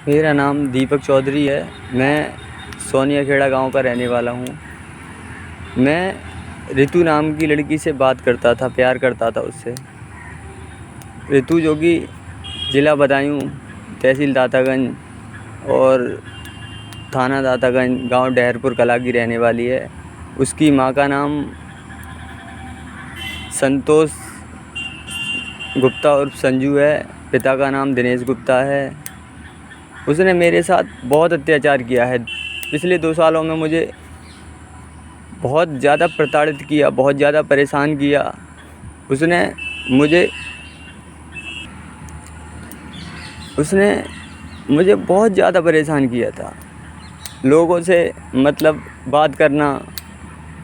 मेरा नाम दीपक चौधरी है। मैं सोनिया खेड़ा गांव का रहने वाला हूं। मैं ऋतु नाम की लड़की से बात करता था, प्यार करता था उससे। ऋतु जो कि ज़िला बदायूं, तहसील दातागंज और थाना दातागंज, गांव डहरपुर कला की रहने वाली है। उसकी माँ का नाम संतोष गुप्ता उर्फ संजू है। पिता का नाम दिनेश गुप्ता है। उसने मेरे साथ बहुत अत्याचार किया है। पिछले 2 सालों में मुझे बहुत ज़्यादा प्रताड़ित किया, बहुत ज़्यादा परेशान किया। उसने मुझे बहुत ज़्यादा परेशान किया था। लोगों से मतलब बात करना,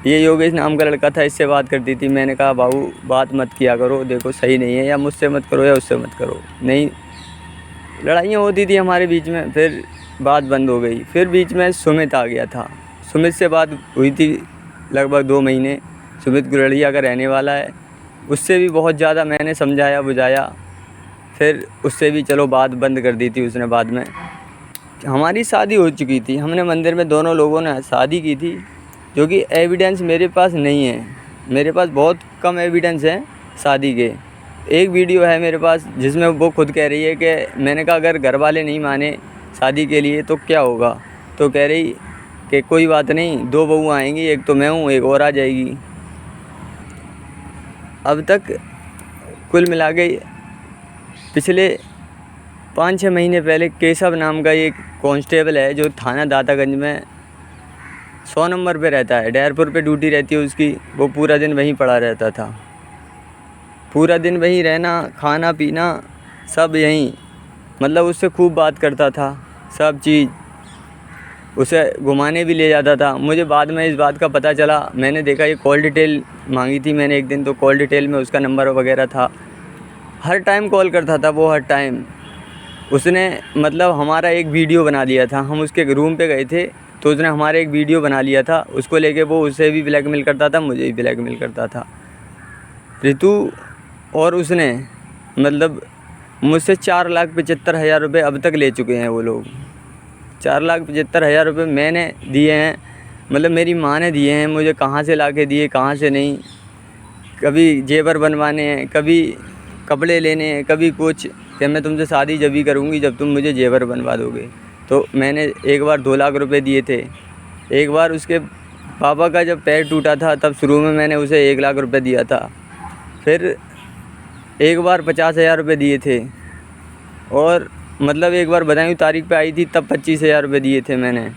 ये योगेश नाम का लड़का था, इससे बात करती थी। मैंने कहा बाबू बात मत किया करो, देखो सही नहीं है, या मुझसे मत करो या उससे मत करो। नहीं, लड़ाइयाँ होती थी हमारे बीच में, फिर बात बंद हो गई। फिर बीच में सुमित आ गया था। सुमित से बात हुई थी लगभग 2 महीने। सुमित गुरड़िया का रहने वाला है। उससे भी बहुत ज़्यादा मैंने समझाया बुझाया, फिर उससे भी चलो बात बंद कर दी थी उसने। बाद में हमारी शादी हो चुकी थी, हमने मंदिर में दोनों लोगों ने शादी की थी, जो कि एविडेंस मेरे पास नहीं है। मेरे पास बहुत कम एविडेंस हैं शादी के। एक वीडियो है मेरे पास जिसमें वो खुद कह रही है कि मैंने कहा अगर घर वाले नहीं माने शादी के लिए तो क्या होगा, तो कह रही कि कोई बात नहीं, 2 बहू आएंगी, एक तो मैं हूँ, एक और आ जाएगी। अब तक कुल मिला के पिछले 5-6 महीने पहले केशव नाम का एक कांस्टेबल है जो थाना दातागंज में 100 नंबर पे रहता है, डहरपुर पे ड्यूटी रहती है उसकी। वो पूरा दिन वहीं पड़ा रहता था, पूरा दिन वहीं रहना, खाना पीना सब यहीं। मतलब उससे खूब बात करता था, सब चीज़। उसे घुमाने भी ले जाता था। मुझे बाद में इस बात का पता चला, मैंने देखा ये कॉल डिटेल मांगी थी मैंने एक दिन, तो कॉल डिटेल में उसका नंबर वगैरह था। हर टाइम कॉल करता था वो, हर टाइम। उसने मतलब हमारा एक वीडियो बना लिया था। हम उसके रूम पे गए थे तो उसने हमारा एक वीडियो बना लिया था। उसको लेके वो उसे भी ब्लैकमेल करता था, मुझे भी ब्लैकमेल करता था। ऋतु और उसने मतलब मुझसे 4,75,000 रुपये अब तक ले चुके हैं वो लोग। 4,75,000 रुपये मैंने दिए हैं, मतलब मेरी माँ ने दिए हैं मुझे। कहाँ से ला के दिए, कहाँ से नहीं। कभी जेवर बनवाने हैं, कभी कपड़े लेने हैं, कभी कुछ, कि मैं तुमसे शादी जब ही करूँगी जब तुम मुझे जेवर बनवा दोगे। तो मैंने एक बार 2 लाख रुपए दिए थे। एक बार उसके पापा का जब पैर टूटा था तब शुरू में मैंने उसे 1 लाख रुपए दिया था। फिर एक बार 50,000 रुपये दिए थे। और मतलब एक बार बदायूं तारीख पे आई थी तब 25,000 रुपये दिए थे मैंने।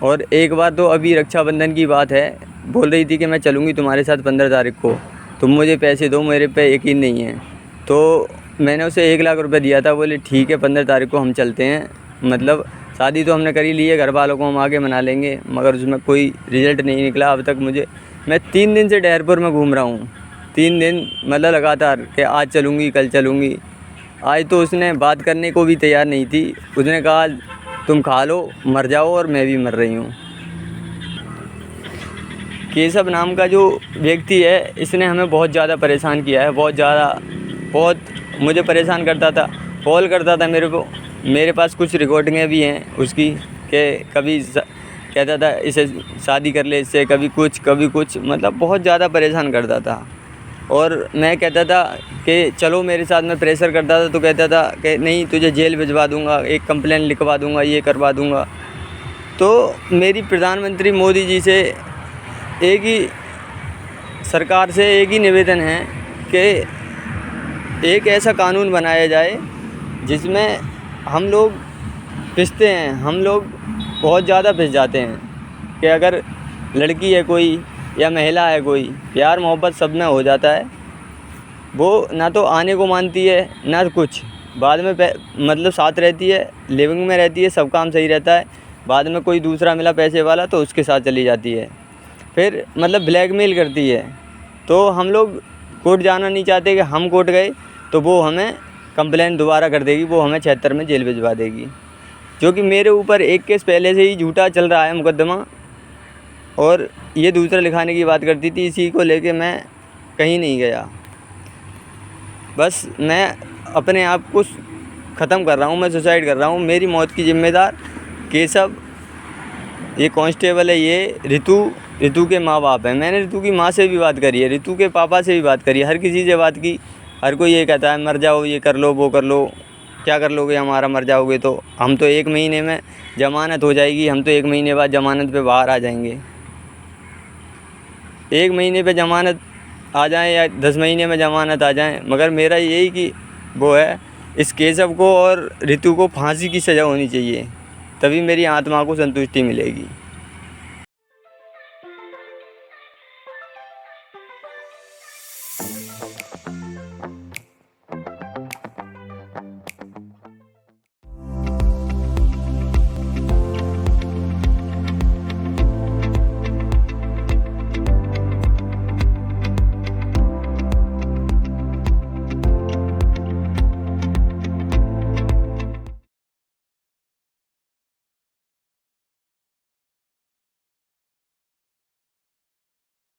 और एक बार तो अभी रक्षाबंधन की बात है, बोल रही थी कि मैं चलूँगी तुम्हारे साथ 15 तारीख को, तुम मुझे पैसे दो, मेरे पे यकीन नहीं है। तो मैंने उसे 1 लाख रुपये दिया था। बोले ठीक है 15 तारीख को हम चलते हैं। मतलब शादी तो हमने कर ही ली है, घर वालों को हम आगे मना लेंगे, मगर उसमें कोई रिज़ल्ट नहीं निकला अब तक। मैं 3 दिन से डहरपुर में घूम रहा हूँ, 3 दिन मतलब लगातार, कि आज चलूँगी कल चलूँगी। आज तो उसने बात करने को भी तैयार नहीं थी। उसने कहा तुम खा लो, मर जाओ, और मैं भी मर रही हूँ। केशव नाम का जो व्यक्ति है, इसने हमें बहुत ज़्यादा परेशान किया है, बहुत मुझे परेशान करता था। कॉल करता था मेरे को। मेरे पास कुछ रिकॉर्डिंगें भी हैं उसकी, कि कभी कहता था इसे शादी कर ले इससे, कभी कुछ, मतलब बहुत ज़्यादा परेशान करता था। और मैं कहता था कि चलो मेरे साथ, में प्रेशर करता था तो कहता था कि नहीं तुझे जेल भिजवा दूंगा, एक कंप्लेंट लिखवा दूंगा, ये करवा दूंगा। तो मेरी प्रधानमंत्री मोदी जी से सरकार से एक ही निवेदन है कि एक ऐसा कानून बनाया जाए जिसमें हम लोग पिसते हैं, हम लोग बहुत ज़्यादा पिस जाते हैं, कि अगर लड़की है कोई या महिला है कोई, प्यार मोहब्बत सब में हो जाता है। वो ना तो आने को मानती है ना कुछ, बाद में मतलब साथ रहती है, लिविंग में रहती है, सब काम सही रहता है। बाद में कोई दूसरा मिला पैसे वाला तो उसके साथ चली जाती है, फिर मतलब ब्लैकमेल करती है। तो हम लोग कोर्ट जाना नहीं चाहते कि हम कोर्ट गए तो वो हमें कंप्लेंट दोबारा कर देगी, वो हमें 76 में जेल भिजवा देगी। जो कि मेरे ऊपर एक केस पहले से ही झूठा चल रहा है मुकदमा, और ये दूसरा लिखाने की बात करती थी। इसी को लेके मैं कहीं नहीं गया। बस मैं अपने आप को ख़त्म कर रहा हूँ, मैं सुसाइड कर रहा हूँ। मेरी मौत की ज़िम्मेदार केशव, ये कांस्टेबल है, ये रितु के माँ बाप हैं। मैंने रितु की माँ से भी बात करी है, रितु के पापा से भी बात करी है, हर किसी से बात की। हर कोई ये कहता है मर जाओ, ये कर लो, वो कर लो। क्या कर लोगे हमारा, मर जाओगे तो? हम तो 1 महीने में ज़मानत हो जाएगी, हम तो 1 महीने बाद ज़मानत पे बाहर आ जाएंगे। 1 महीने पे ज़मानत आ जाए या 10 महीने में ज़मानत आ जाए, मगर मेरा यही कि वो है, इस केशव को और रितु को फांसी की सज़ा होनी चाहिए, तभी मेरी आत्मा को संतुष्टि मिलेगी।